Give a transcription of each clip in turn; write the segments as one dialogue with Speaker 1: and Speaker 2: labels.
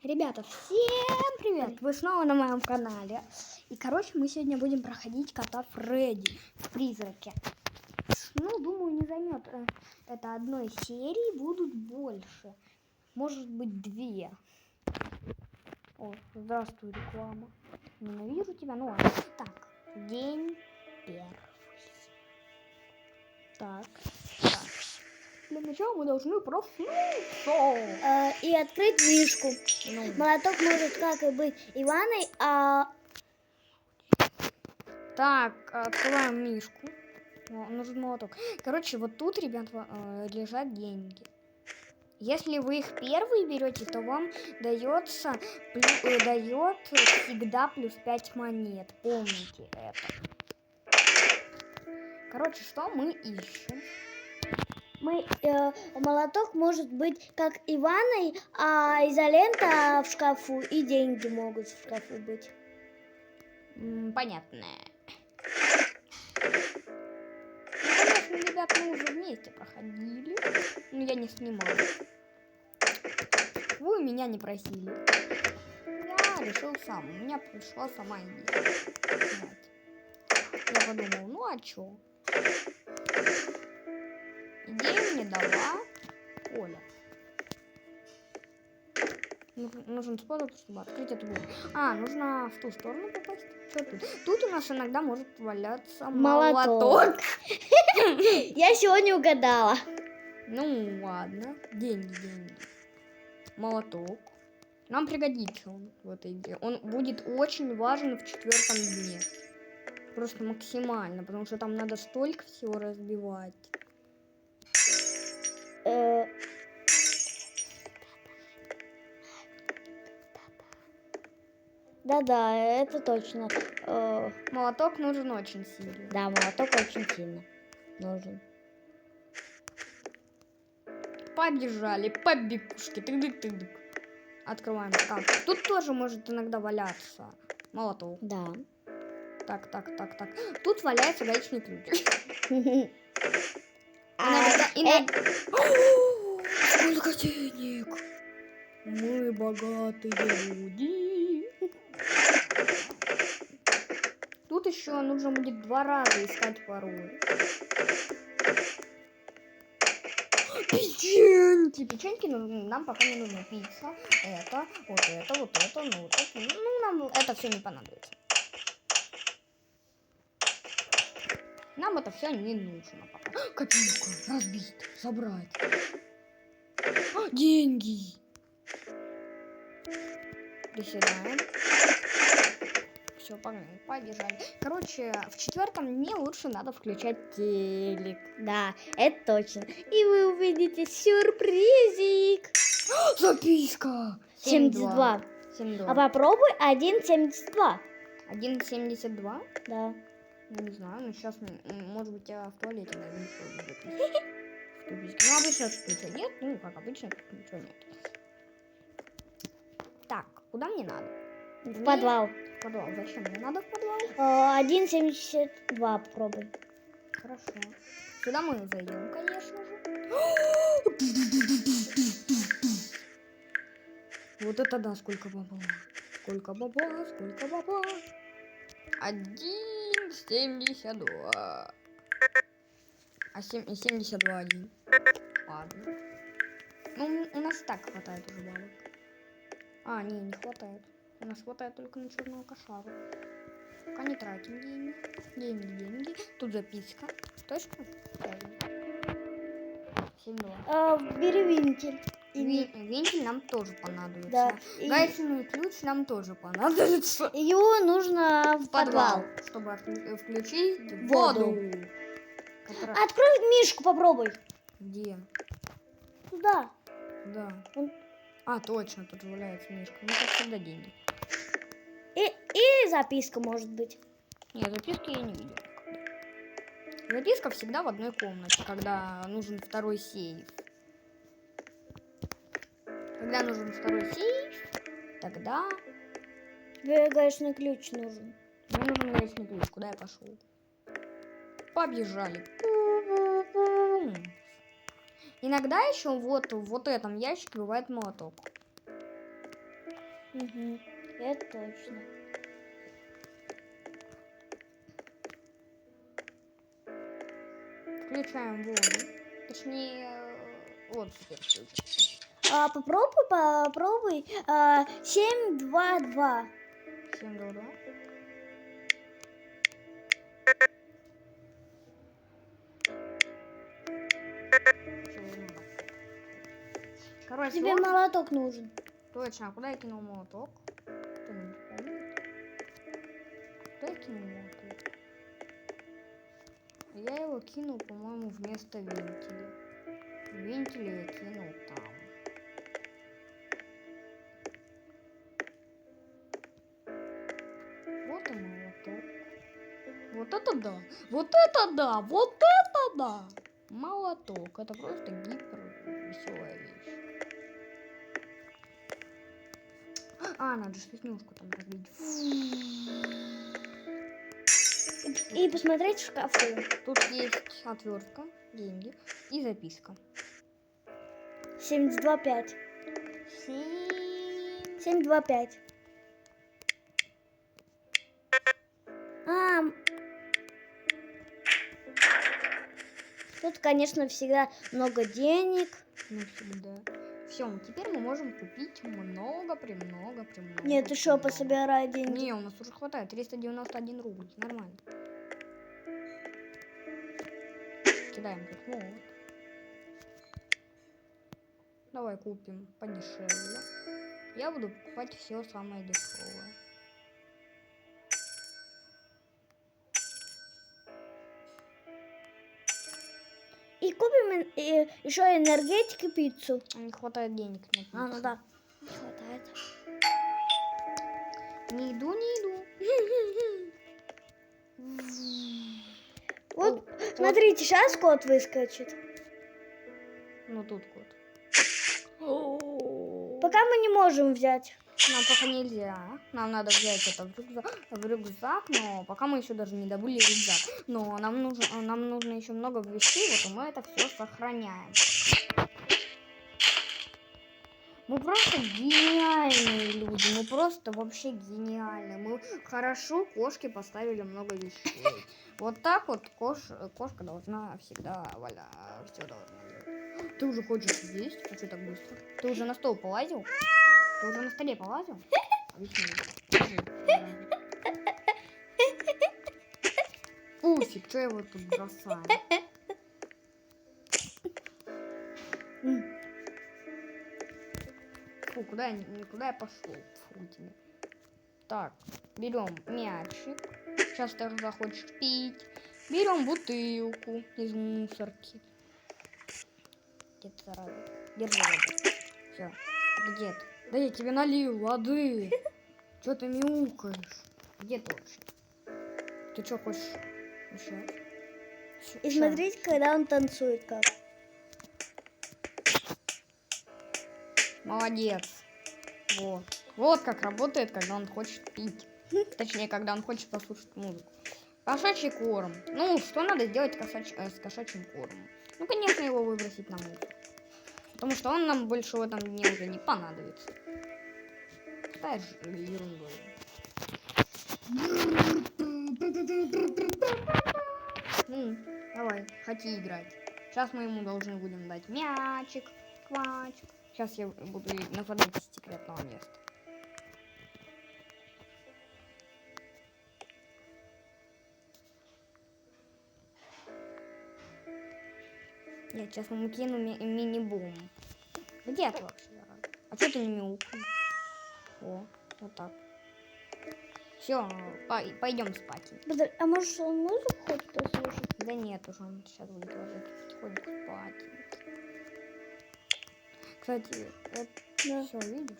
Speaker 1: Ребята, всем привет! Вы снова на моем канале. И, короче, мы сегодня будем проходить кота Фредди в призраке. Ну, думаю, не займет это одной серии, будут больше. Может быть, 2. О, здравствуй, реклама. Ненавижу тебя, ну ладно. Так, день 1. Так. Для начала мы должны проснуться.
Speaker 2: И открыть мишку.
Speaker 1: Ну.
Speaker 2: Молоток может как и быть Иваной, а...
Speaker 1: Так, открываем мишку. Нужен молоток. Короче, вот тут, ребят, лежат деньги. Если вы их первые берете, то вам дает всегда плюс 5 монет. Помните это. Короче, что мы ищем?
Speaker 2: Молоток может быть как Иваной, а изолента в шкафу и деньги могут в шкафу быть.
Speaker 1: Понятно. Конечно, ребят, мы уже вместе проходили. Но я не снимала. Вы меня не просили. Я решил сам. У меня пришла сама идея. Я подумал, ну а чё? Идею мне дала Оля. Нужен способ, чтобы открыть эту дверь. Нужно в ту сторону попасть. Что тут? Тут у нас иногда может валяться молоток.
Speaker 2: Я сегодня угадала.
Speaker 1: Ну ладно. Деньги. Молоток. Нам пригодится он в этой игре. Он будет очень важен в 4-м дне. Просто максимально, потому что там надо столько всего разбивать.
Speaker 2: Да, это точно.
Speaker 1: Молоток нужен очень сильно.
Speaker 2: Да, молоток очень сильно нужен.
Speaker 1: Побежали, побегушки. Тык-дык. Открываем шкаф. Тут тоже может иногда валяться молоток.
Speaker 2: Да.
Speaker 1: Так. Тут валяется гаечный ключ. Сколько денег! Мы богатые люди. Тут еще нужно будет 2 раза искать пароль. Печеньки нам пока не нужны. Пицца, это, вот это. Ну, нам это все не понадобится. Нам это все не нужно пока. Копилка, разбить, собрать. Деньги. Приседаем. Все, побежали. Короче, в 4-м дне лучше надо включать телек.
Speaker 2: Да, это точно. И вы увидите сюрпризик.
Speaker 1: Записка.
Speaker 2: 72.
Speaker 1: 72.
Speaker 2: А попробуй 1,72.
Speaker 1: 1,72?
Speaker 2: Да.
Speaker 1: Не знаю, но сейчас, может быть, я в туалете найду записку. Ну, обычно тут ничего нет. Ну, как обычно, тут ничего нет. Так, куда мне надо?
Speaker 2: В подвал.
Speaker 1: В подвал. Зачем мне надо в подвал?
Speaker 2: 1,72 попробуй.
Speaker 1: Хорошо. Сюда мы зайдем, конечно же. Вот это да, сколько бабла. Сколько бабла. 1,72. А 72 1. Ладно. Ну, у нас так хватает уже бабок. Не хватает. У нас хватает только на черную кошару. Пока не тратим деньги. Тут записка. Точно? 72.
Speaker 2: Бери вентиль.
Speaker 1: Вентиль нам тоже понадобится.
Speaker 2: Да.
Speaker 1: Гаечный ключ нам тоже понадобится.
Speaker 2: Его нужно в подвал.
Speaker 1: Чтобы включить
Speaker 2: Воду.
Speaker 1: Которая...
Speaker 2: Открой мишку, попробуй.
Speaker 1: Где?
Speaker 2: Туда.
Speaker 1: Да. Точно, тут валяется мишка. Ну, как всегда, деньги.
Speaker 2: И записка может быть.
Speaker 1: Нет, записки я не видел. Записка всегда в одной комнате, когда нужен второй сейф. Когда нужен второй сейф, тогда...
Speaker 2: Гаечный ключ нужен.
Speaker 1: Мне нужен гаечный ключ. Куда я пошел? Побежали. Иногда еще вот в этом ящике бывает молоток.
Speaker 2: Угу. Это точно.
Speaker 1: Включаем воду. Точнее, вот теперь включится.
Speaker 2: Попробуй. 7-2-2.
Speaker 1: 7 до 2. Короче,
Speaker 2: Тебе
Speaker 1: вот.
Speaker 2: молоток нужен.
Speaker 1: Точно, а куда я кинул молоток? Кто-нибудь помнит? Куда я кинул молоток? Я его кинул, по-моему, вместо вентиля. Вентиля я кинул там. Вот и молоток. Вот это да! Вот это да! Вот это да! Молоток. Это просто гипер веселая вещь. Надо же веснушку там разбить.
Speaker 2: И посмотреть в шкафу.
Speaker 1: Тут есть отвертка, деньги и записка.
Speaker 2: 7-2-5.
Speaker 1: 7.
Speaker 2: 7-2-5. Тут, конечно, всегда много денег.
Speaker 1: Ну, всегда. Все, теперь мы можем купить много.
Speaker 2: Нет, еще пособирай деньги.
Speaker 1: Не, у нас уже хватает. 391 рубль. Нормально. Кидаем тут молот. Давай купим подешевле. Я буду покупать все самое дешевое.
Speaker 2: И купим еще энергетик и пиццу.
Speaker 1: Не хватает денег на пиццу.
Speaker 2: Ну да. Не хватает.
Speaker 1: Не иду.
Speaker 2: Вот, смотрите, сейчас кот выскочит.
Speaker 1: Ну тут кот.
Speaker 2: Пока мы не можем взять.
Speaker 1: Нам пока нельзя. Нам надо взять это в рюкзак, но пока мы еще даже не добыли рюкзак. Но нам нужно еще много вещей, вот и мы это все сохраняем. Мы просто гениальные люди, мы просто вообще гениальные. Мы хорошо кошке поставили много вещей. Вот так вот кошка должна всегда все должна делать. Ты уже хочешь есть? А что так быстро? Ты уже на стол полазил? Ты уже на столе полазил? Пусик, что его тут бросаем? Фу, куда я пошел? Фу тебе. Так, берем мячик. Сейчас ты захочешь пить. Берем бутылку из мусорки. Где-то сразу. Держи воду. Все. Где ты? Да я тебе налил воды. Че ты мяукаешь? Где ты вообще? Ты что хочешь?
Speaker 2: И смотрите, когда он танцует как.
Speaker 1: Молодец. Вот как работает, когда он хочет пить. Точнее, когда он хочет послушать музыку. Кошачий корм. Ну, что надо сделать с кошачьим кормом? Ну, конечно, его выбросить на мусор. Потому что он нам больше в этом дне уже не понадобится. Какая же ерунда. Давай, хоти играть. Сейчас мы ему должны будем дать мячик, квачик. Сейчас я буду нападать из секретного места. Я сейчас ему кину мини-бум. Где ты вообще? А что ты не мяукаешь? О, вот так. Все, пойдем спать.
Speaker 2: А может он музыку хочет послушать?
Speaker 1: Да нет, уже он сейчас будет ложиться потихоньку спать. Кстати, это
Speaker 2: Да.
Speaker 1: все, видишь?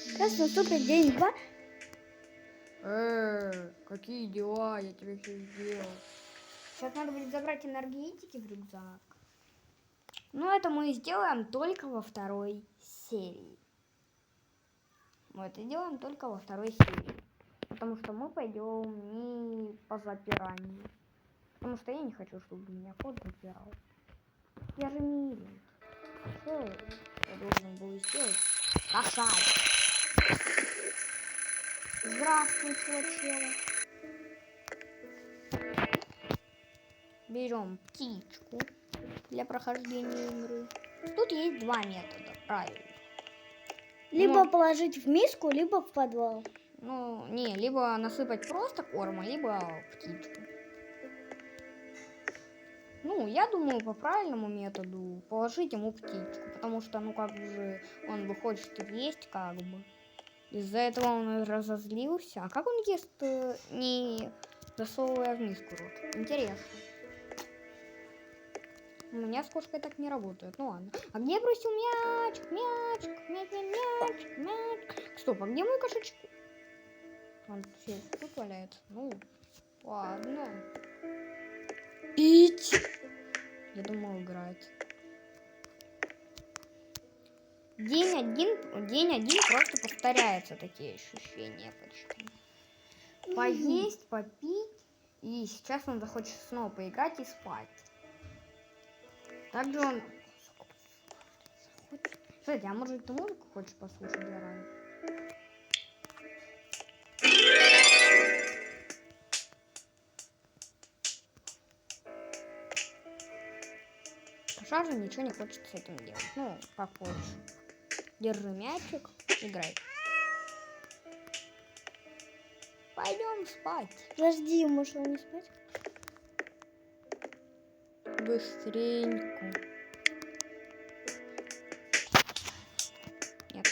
Speaker 2: Сейчас наступит день 2.
Speaker 1: Какие дела? Я тебе все сделал. Сейчас надо будет забрать энергетики в рюкзак. Но это мы сделаем только во второй серии. Мы это делаем только во второй серии. Потому что мы пойдем не по запиранию. Потому что я не хочу, чтобы меня кот запирал. Я же миленький. Что? его сделать. Кошак. Здравствуй, чувачела. Берем птичку для прохождения игры. Тут есть два метода, правильно.
Speaker 2: Либо положить в миску, либо в подвал.
Speaker 1: Ну, не, либо насыпать просто корма, либо птичку. Ну, я думаю, по правильному методу положить ему птичку, потому что, ну, как же, он бы хочет есть, как бы. Из-за этого он разозлился. А как он ест, не засовывая в миску рот? Интересно. У меня с кошкой так не работает. Ну ладно. А где я бросил мячик? Мячик, мячик, мячик. Стоп, а где мой кошечек? Он все тут валяется. Ну, ладно. Пить. Я думал, играть. День один просто повторяются такие ощущения почти. Поесть, попить, и сейчас он захочет снова поиграть и спать. Также он... Кстати, а может ты музыку хочешь послушать заранее? Саша же ничего не хочет с этим делать. Ну, как хочешь. Держи мячик, играй. Пойдем спать.
Speaker 2: Подожди, может он не спать?
Speaker 1: Быстренько. Нет.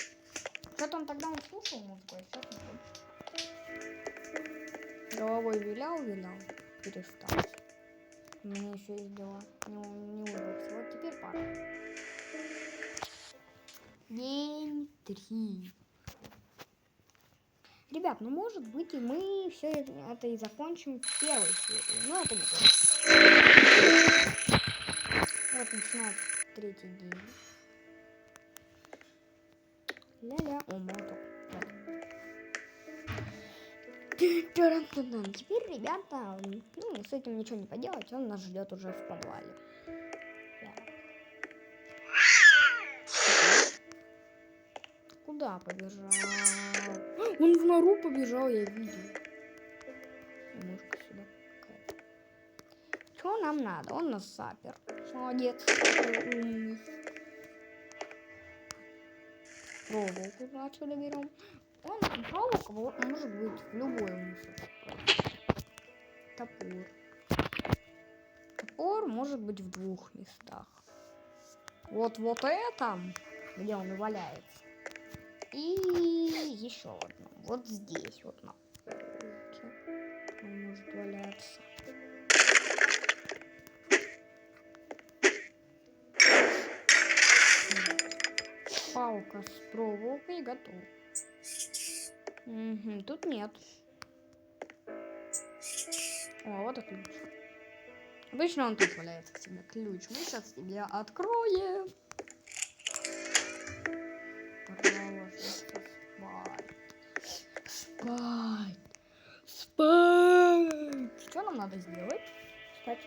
Speaker 1: Что-то он тогда слушал музыку, а сейчас не хочет. Головой вилял, перестал. У меня еще есть дела. Не улыбся. Вот теперь пора. День 3. Ребят, ну может быть и мы все это и закончим в первой серии. Но это не точно. Вот начинается 3-й день. Ля-ля, о, молоток. Теперь, ребята, ну, с этим ничего не поделать, он нас ждет уже в подвале. Куда побежал? Он в нору побежал, я видел. Мышка сюда какая-то. Что нам надо? Он нас запер. Молодец. Умный. Проволоку отсюда берем. Проволока может быть в любой мусор. Топор. Топор может быть в 2 местах. Вот это, где он и валяется. И еще одно. Вот здесь вот на полке. Он может валяться. Палка с проволокой готова. Угу, тут нет. О, вот и ключ. Обычно он тут валяется к тебе ключ. Мы сейчас тебе откроем. Спать. Что нам надо сделать? Спать.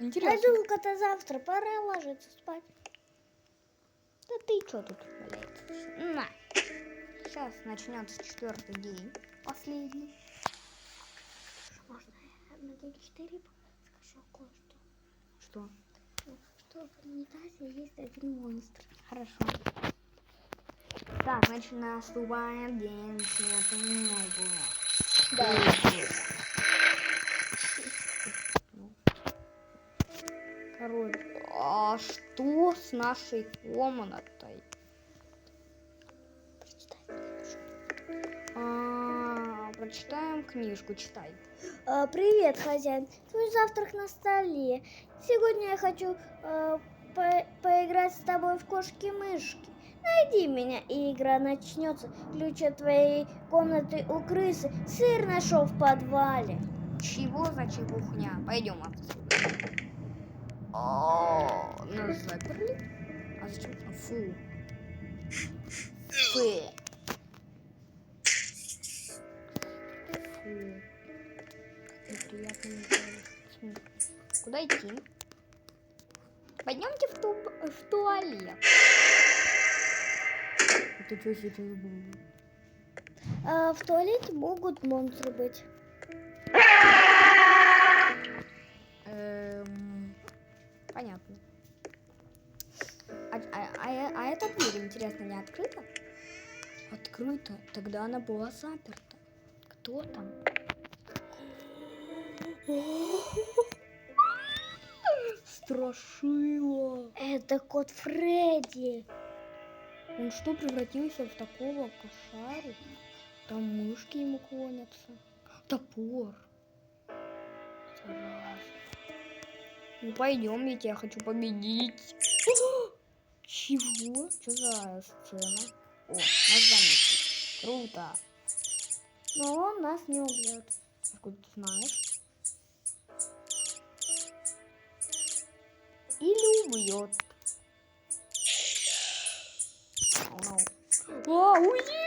Speaker 1: Интересно.
Speaker 2: Пойду-ка завтра, пора ложиться спать.
Speaker 1: Да ты что тут валяется? На. Сейчас начнется 4-й день. Последний.
Speaker 2: Можно я на день 4 скажу кое-что?
Speaker 1: Что?
Speaker 2: Что в унитазе есть один монстр.
Speaker 1: Хорошо. Так, значит, наступает день снятого.
Speaker 2: Да.
Speaker 1: Короче, а что с нашей комнатой? Прочитаем книжку, читай.
Speaker 2: Привет, хозяин. Твой завтрак на столе. Сегодня я хочу поиграть с тобой в кошки-мышки. Найди меня, и игра начнется. Ключ от твоей комнаты у крысы. Сыр нашел в подвале.
Speaker 1: Чего за чепухня? Пойдем отсюда. О, нас заперли? А зачем? Фу. Фу. Фу. Неприятно. Куда идти? Пойдемте в туалет. Это что сейчас было?
Speaker 2: В туалете могут монстры быть.
Speaker 1: Понятно. А эта дверь, интересно, не открыта? Открыта. Тогда она была заперта. Кто там? Страшила.
Speaker 2: Это кот Фредди.
Speaker 1: Он что, превратился в такого кошару? Там мышки ему клонятся. Топор. Зараза. Ну пойдем, ведь я хочу победить. Чего? Что за сцена? О, нас заметили. Круто.
Speaker 2: Но он нас не убьет.
Speaker 1: Откуда ты знаешь? Или убьет. Уйди!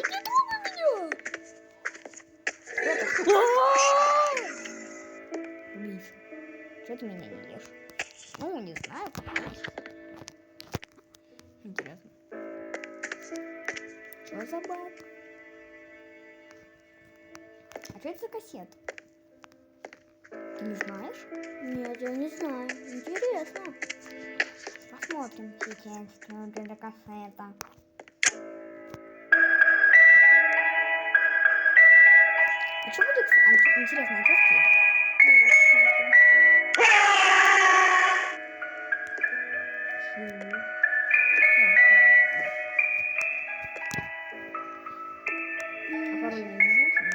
Speaker 1: Не трогай меня! Убийца. Что ты меня не ешь? Ну, не знаю, конечно. Интересно. Что за баг? А что это за кассета? Ты не знаешь?
Speaker 2: Нет, я не знаю. Интересно.
Speaker 1: Посмотрим сейчас, что это за кассета. А что будет? Интересно, а что в теле? А пароль не изменился?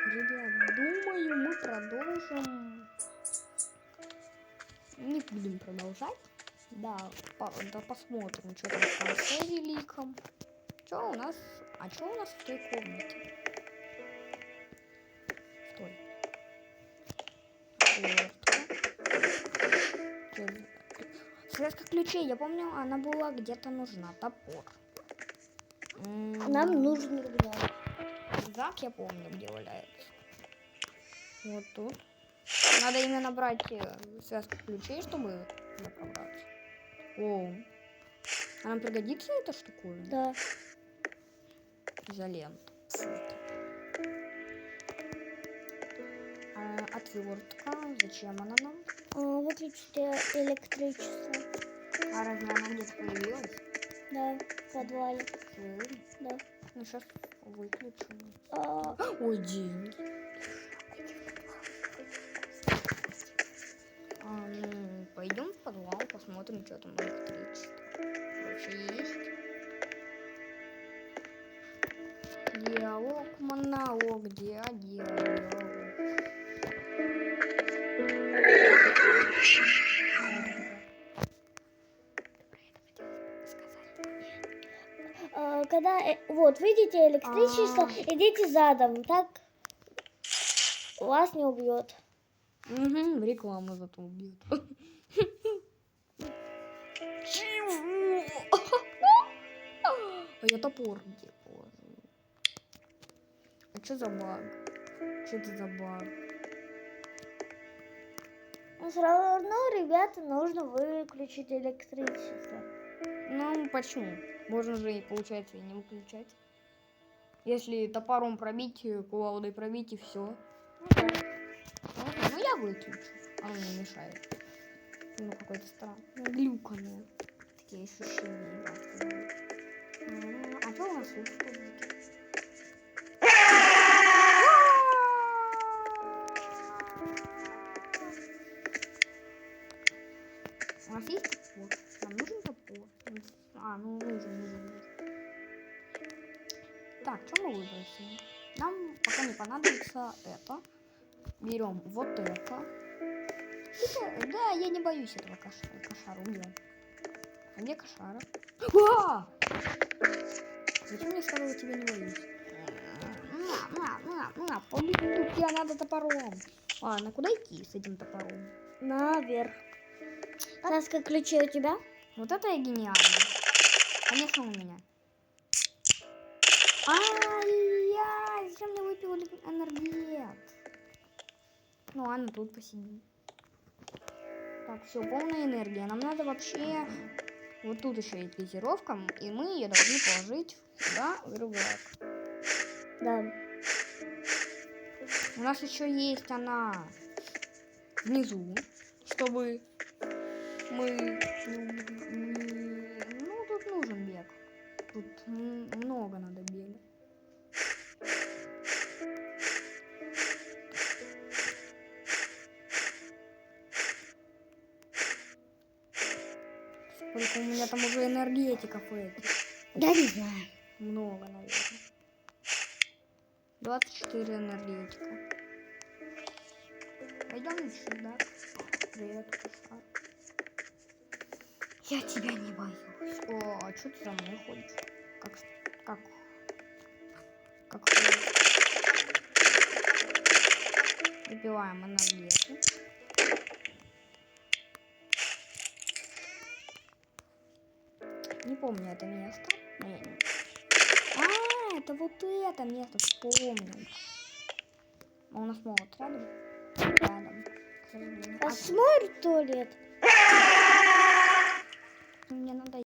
Speaker 1: Ребят, думаю, мы продолжим. Не будем продолжать. Да, да посмотрим, что там в конце великом. Что у нас? А что у нас в той комнате? В той. Связка ключей, я помню, она была где-то нужна. Топор.
Speaker 2: Нам нужен рюкзак.
Speaker 1: Рюкзак я помню, где валяется. Вот тут. Надо именно брать связку ключей, чтобы пробраться. О, а нам пригодится эта штуковина?
Speaker 2: Да.
Speaker 1: Изолента. Отвертка. Зачем она нам?
Speaker 2: Выключить электричество.
Speaker 1: А разве она где-то появилась?
Speaker 2: Да, в подвале. Да.
Speaker 1: Ну сейчас выключим.
Speaker 2: А,
Speaker 1: Ой, деньги. Ну, пойдем в подвал, посмотрим, что там электричество. Вообще есть. Диалог, монолог, диалог.
Speaker 2: когда вот видите электричество, идите задом, так вас не убьет.
Speaker 1: Угу, реклама зато убьет. Чего? А я топор где положил? А что за баг? Что это за баг?
Speaker 2: Но все равно, ребята, нужно выключить электричество.
Speaker 1: Ну, почему? Можно же, получается, и не выключать. Если топором пробить, кувалдой пробить и все. Ну, я выключу. Оно мне мешает. Ну, какое-то странное. Глюканное. Такие ощущения. А что у нас тут? У нас есть топор? Нам нужен топор? Ну нужен. Так, что мы выбросим? Нам пока не понадобится это. Берем вот это. Да, я не боюсь этого кошара. Где? А где кошара? Зачем мне сказала, я тебя не боюсь? Побегу, тебе надо топором. Ладно, куда идти с этим топором?
Speaker 2: Наверх. Таска ключей у тебя?
Speaker 1: Вот это я гениально. Конечно, у меня. Ай-яй, зачем мне выпил энергет. Ну ладно, тут посидим. Так, все, полная энергия. Нам надо вообще... Вот тут еще есть газировка, и мы ее должны положить сюда, в рюкзак.
Speaker 2: Да.
Speaker 1: У нас еще есть она внизу, чтобы мы... Ну, тут нужен бег. Тут много надо бегать. Сколько у меня там уже энергетиков этих.
Speaker 2: Я не знаю.
Speaker 1: Много, наверное. 24 энергетика. Пойдем сюда. Привет, кошар. Я тебя не боюсь. О, а что ты за мной ходишь? Как ходишь? Выпиваем энергетику. Не помню это место. А, это вот это место, вспомнил. А у нас молот рядом? Рядом.
Speaker 2: Посмотри туалет.
Speaker 1: Мне надо